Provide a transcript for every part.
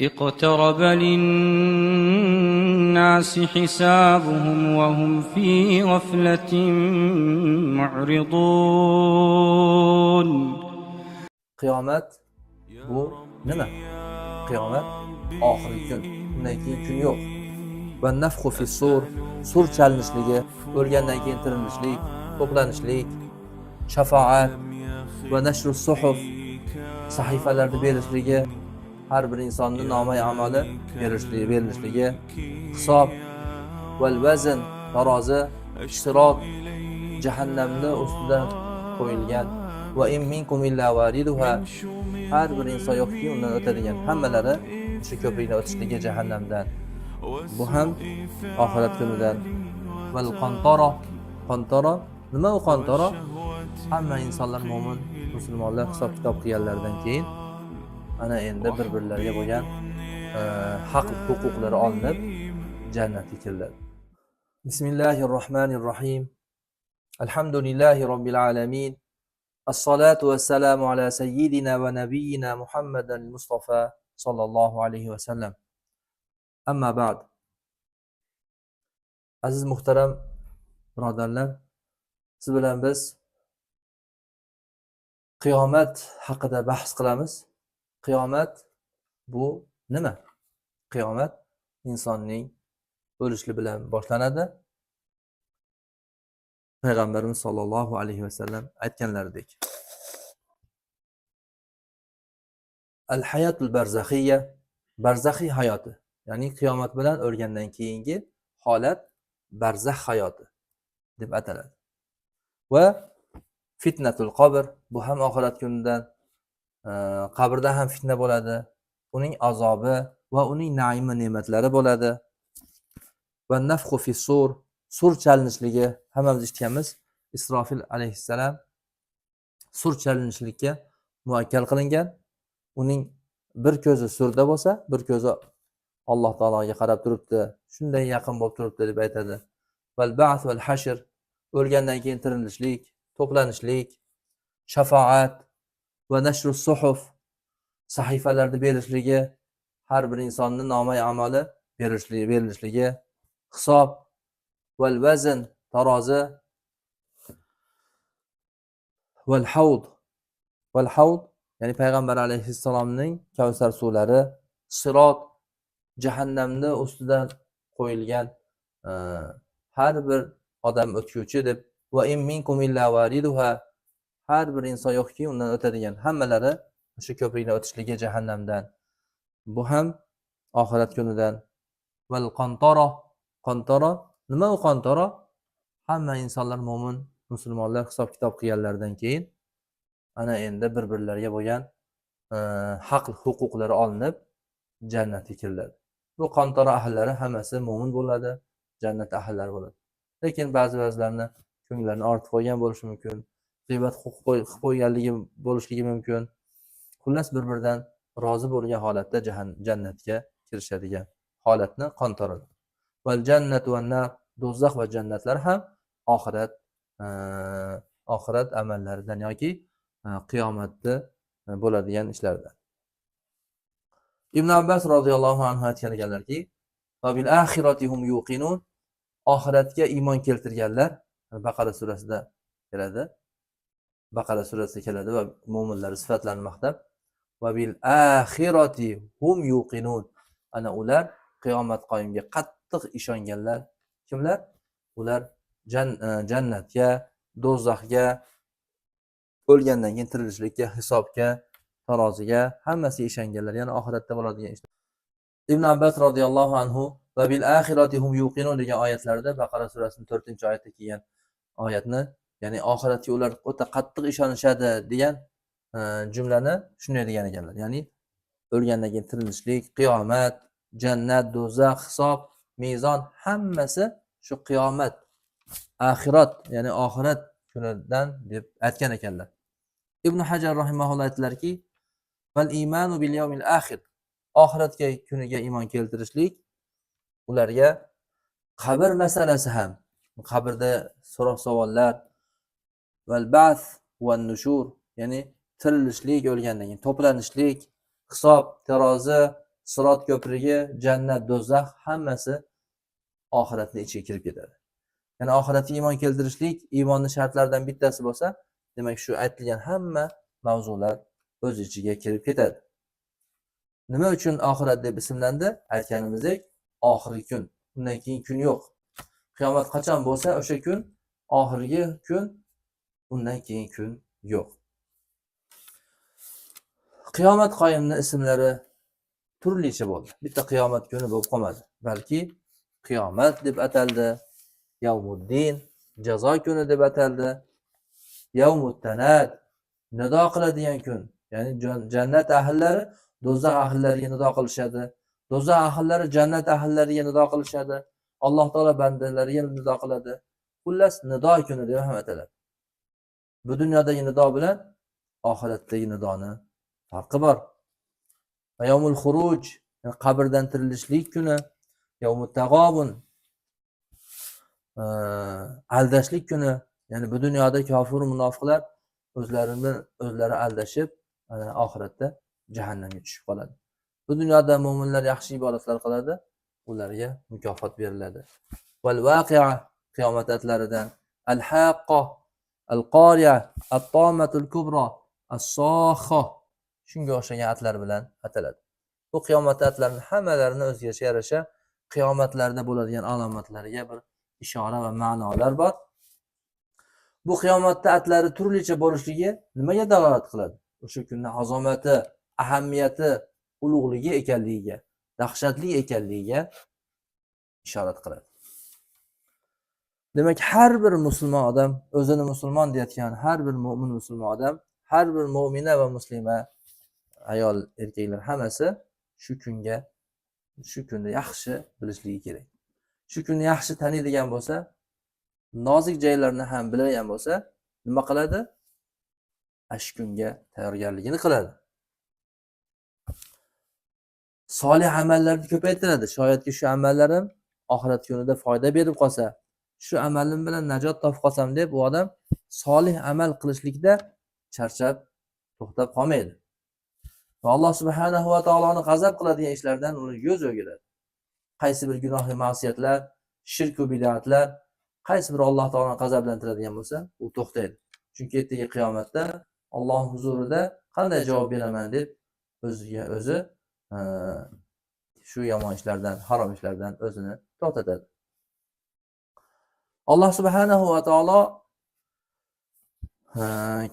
اقترب للناس حسابهم وهم في غفلة معرضون. Qiyomat bu nima? Qiyomat oxirgi kun. Undan keyin kun yo'q. Va nafxu fis-sur, sur chalinishligi, o'lgandan keyin tirilishlik, to'planishlik, shafaat va nashru suhuf, sahifalarni berishligi, har bir insonning nomai amali berilishligi, hisob val vazn, tarozi, sirot, jahannamni ustidan qo'yilgan va in minkum illa wariduha, har bir inson yo'qki undan o'tadigan, hammalari shu ko'prikdan o'tishligi jahannamdan. Bu ham oxirat kunidan. Val qantara, qantara nima u qantara? Hamma insonlar mo'min, musulmonlar hisob kitob qilganlardan keyin ana endi bir-birlariga bo'lgan haq huquqlari olinib jannatga kiriladi. Bismillahirrohmanirrohim. Alhamdulillahi robbil alamin. As-salatu was-salamu ala sayyidina va nabiyyina Muhammadin Mustafa sallallohu alayhi va sallam. Amma ba'd. Aziz muhtaram birodarlar, siz bilan biz qiyomat haqida bahs qilamiz. Qiyomat bu nima? Qiyomat insonning o'lishi bilan boshlanadi. Payg'ambarimiz sollallohu alayhi vasallam aytganlaridek. Al-hayatul barzaxiyya, barzaxiy hayoti, ya'ni qiyomat bilan o'lgandan keyingi holat barzax hayoti deb ataladi. Va fitnatul qabr, bu ham oxirat kunidan, qabrda ham fitna bo'ladi, uning azobi va uning naimi ne'matlari bo'ladi. Va nafxu fis-sur, sur chalinishligi, hammamiz eshitganmiz. Isrofil alayhissalom sur chalinishlikka muvakkal qilingan. Uning bir ko'zi surda bo'lsa, bir ko'zi Alloh taologa qarab turibdi, shunday yaqin bo'lib turibdi deb aytadi. Val ba'th val hashr, o'lgandan keyin tirilishlik, to'planishlik, shafaat va nashru suhuf, sahifalarni berishligi, har bir insonning nomai amali berilishligi, hisob val vazn, tarozi, val havd, ya'ni payg'ambar alayhissalomning Kavsar suvlari, sirot, jahannamni ustidan qo'yilgan har bir odam o'tguvchi deb, va in minkum illa wariduha, har bir inson yo'qki undan o'tadigan, hammalari shu ko'prikdan o'tishligi jahannamdan. Bu ham oxirat kunidan. Val qantara, qantara nima u qantara? Hamma insonlar mo'min, musulmonlar hisob kitob qilganlardan keyin ana endi bir-birlariga bo'lgan haq huquqlari olinib jannatga kiriladi. Bu qantara ahllari hammasi mo'min bo'ladi, jannat ahllari bo'ladi. Lekin ba'zilarni ko'nglarini ortib qo'ygan bo'lishi mumkin, g'iybat qilib qo'yganligi bo'lishligi mumkin. Xullas bir-biridan rozi bo'lgan holatda jannatga kirishadigan holatni qantara. Val jannatu wan nar, do'zax va jannatlar ham oxirat amallaridan yoki qiyomatda bo'ladigan ishlardan. Ibn Abbas roziyallohu anhu aytgan ekanlarki, va bil axirati hum yuqinun, oxiratga iymon keltirganlar, Baqara surasida keladi. Baqara surasida keladi va mo'minlar sifatlarini maqtab, va bil axirati hum yuqinun, ana ular qiyomat qoyimga qattiq ishonganlar. Kimlar? Ular jannatga, do'zaxga, o'lgandan keyin tirilishlikka, hisobga, taroziga, hammasiga ishonganlar, ya'ni oxiratda bo'ladigan ishlar. Ibn Abbas roziyallohu anhu va bil axirati hum yuqinun degan oyatlarda, Baqara surasining 4-oyatda kelgan oyatni, ya'ni oxiratga ular o'ta qattiq ishonishadi degan jumlani shunday degan ekanlar. Ya'ni o'lgandan keyin tirilishlik, qiyomat, jannat, do'zax, hisob, mezon, hammasi shu qiyomat, axirat, ya'ni oxirat kunidan deb aytgan ekanlar. Ibn Hajar rahimahulloh aytdilarki, val imanu bil yawmil axir, oxiratga kuniga iymon keltirishlik ularga qabr masalasi ham, qabrda so'roq savollar, val ba'th wan nushur, ya'ni tirilishlik, o'lgandan keyin to'planishlik, hisob, tarozi, sirot ko'prigi, jannat, do'zax hammasi oxiratni ichiga kirib ketadi. Ya'ni oxiratga iymon keltirishlik iymonning shartlaridan bittasi bo'lsa, demak shu aytilgan hamma mavzular o'z ichiga kirib ketadi. Nima uchun oxirat deb ismlandi? Aytganimizdek, oxirgi kun. Undan keyin kun yo'q. Qiyomat qachon bo'lsa, o'sha kun oxirgi kun, undan keyin kun yo'q. Qiyomat qoyimning ismlari turlicha bo'ldi. Bitta qiyomat kuni bo'lib qolmadi. Balki qiyomat deb ataldi, Yawmuddin, jazo kuni deb ataldi, Yawmut tanad, nido qiladigan kun. Ya'ni jannat ahllari do'zax ahllariga nido qilishadi. Do'zax ahllari jannat ahllariga nido qilishadi. Alloh taolo bandalariga nido qiladi. Xullas nido kuni deb ham ataladi. Bu dunyodagi nido bilan oxiratdagi nidoni farqi bor. Yawmul xuruj, qabrdan tirilishlik kuni, Yawmut tag'obun, aldashlik kuni. Ya'ni bu dunyoda kofir munofiqlar o'zlari aldashib, oxiratda jahannamga tushib qoladi. Bu dunyoda mu'minlar yaxshi ibodatlar qiladi, ularga mukofot beriladi. Val vaqi'a, qiyomat atlaridan, al-haqqa, al-qariya, at-tamatul kubra, as-sakha, shunga o'xshagan atlar bilan ataladi. Bu qiyomat atlarining hammalarini o'ziga yarasha qiyomatlarda bo'ladigan alomatlariga bir ishora va ma'nolar bor. Bu qiyomatda atlari turlicha bo'lishligi nimaga dalolat qiladi? O'sha kunning azomati, ahamiyati, ulug'ligi ekanligiga, dahshatli ekanligiga ishorat qiladi. Demak, har bir musulmon odam, o'zini musulmon deyotgan har bir mo'min musulmon odam, har bir mo'mina va muslima ayol, erkaklar hammasi shu kunni yaxshi bilishligi kerak. Shu kunni yaxshi taniydigan bo'lsa, nozik joylarini ham biladigan bo'lsa, nima qiladi? Shu kunga tayyorgarligini qiladi. Solih amallarni ko'paytiradi. Shoyatki shu amallarim oxirat kunida foyda berib qolsa, shu amalim bilan najot topib qolsam deb u odam solih amal qilishlikda charchab to'xtab qolmaydi. Va Alloh subhanahu va taoloning g'azab qiladigan ishlardan uni yuz o'giradi. Qaysi bir gunohli ma'siyatlar, shirk va bid'atlar, qaysi bir Alloh taoloni g'azablantiradigan bo'lsa, u to'xtaydi. Chunki ertaga qiyomatda Alloh huzurida qanday javob beraman deb o'ziga o'zi shu yomon ishlardan, harom ishlardan o'zini to'xtatadi. Alloh subhanahu va taolo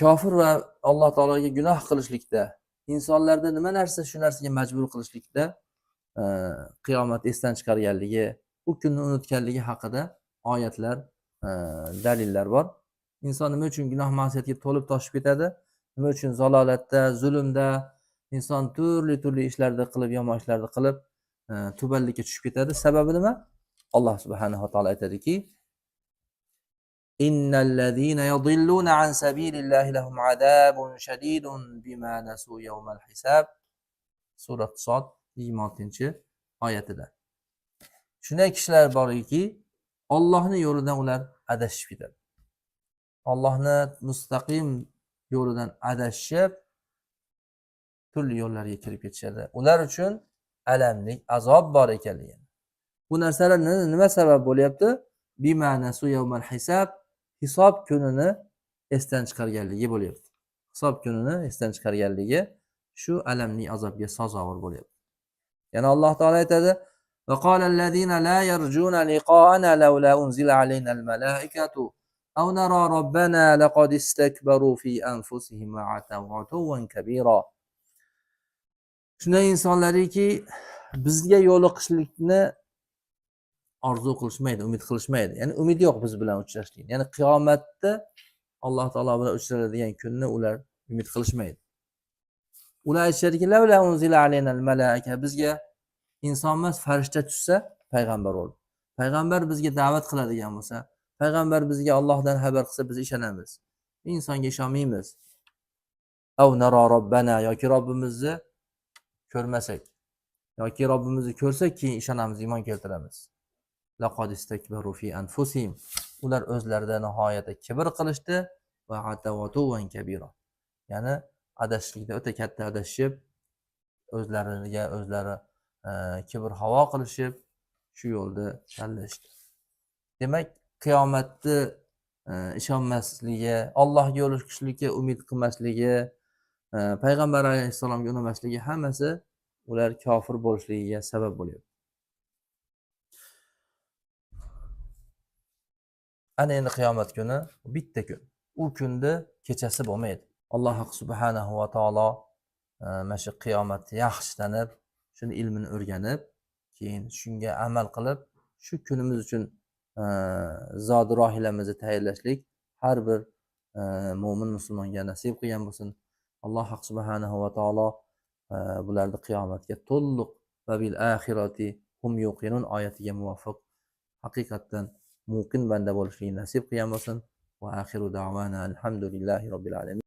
kofir va Alloh taologa gunoh qilishlikda, insonlarda nima narsa shu narsaga majbur qilishlikda qiyomat esdan chiqarganligi, u kunni unutganligi haqida oyatlar, dalillar bor. Inson nima uchun gunoh ma'siyatga to'lib toshib ketadi? Nima uchun zalolatda, zulmda, inson turli ishlarni qilib, yomon ishlarni qilib, tubanlikka tushib ketadi? Sababi nima? Alloh subhanahu va taolo aytadiki: Innallazina yadilluna an sabilillahi lahum azabun shadidun bima nasu yawmal hisab. Sura Sod 26-oyatida. Shunday kishilar borki, Allohning yo'lidan ular adashib ketadi. Allohni mustaqim yo'lidan adashib turli yo'llarga kirib ketishadi. Ular uchun alamli azob bor ekanligi. Bu narsalar nima sabab bo'lyapti? Bima nasu yawmal hisab, hisob kunini esdan chiqarganligi bo'lyapti. Hisob kunini esdan chiqarganligi shu alamli azobga sazovor bo'lyapti. Yana Alloh taolo aytadi: "Va qala allazina la yarjuna liqa'ana laula unzila alayna al-malaikatu aw nara robbana laqad istakbaru fi anfusihim wa ataw 'utuwan kabira." Shunday insonlariki, bizga yo'liqishlikni orzu qilishmaydi, umid qilishmaydi. Ya'ni umid yo'q biz bilan uchrashishlik. Ya'ni qiyomatda Alloh taolo bilan uchrashadigan kunni ular umid qilishmaydi. Ular aytishadiki, "Laula unzila alayna al-malaika", bizga inson emas, farishta tushsa payg'ambar bo'ladi. Payg'ambar bizga da'vat qiladigan bo'lsa, payg'ambar bizga Allohdan xabar qilsa biz ishonamiz. Insonga ishonmaymiz. Aw nara robbana, yoki Robbimizni ko'rmasak, yoki Robbimizni ko'rsak keyin ishonamiz, iymon keltiramiz. Laqad istakbaru fi anfusihim. Ular o'zlarida nihoyatda kibr qilishdi va atawatuwan kabira. Ya'ni adashishlikda o'ta katta adashib, o'zlariga o'zlari kibr havo qilishib shu yo'lda tanlashdi. Demak, qiyomatni ishonmasligi, Allohga yo'liqishlikka umid qilmasligi, payg'ambar alayhissalomga unamasligi hammasi ular kofir bo'lishligiga sabab bo'lyapti. Ana endi qiyomat kuni bitta kun. U kunda kechasi bo'lmaydi. Alloh subhanahu va taolo mana shu qiyomatni yaxshi tanib, shuni ilmini o'rganib, keyin shunga amal qilib, shu kunimiz uchun zod rohilamizni tayyorlashlik har bir mo'min musulmonga nasib qilgan bo'lsin. Alloh subhanahu va taolo bularni qiyomatga to'liq va bil axirati hum yuqinun oyatiga muvofiq haqiqatdan muqin banda bo'lishligini nasib qilgan bo'lsin. Va axiru da'vana alhamdulillahi robbil alamin.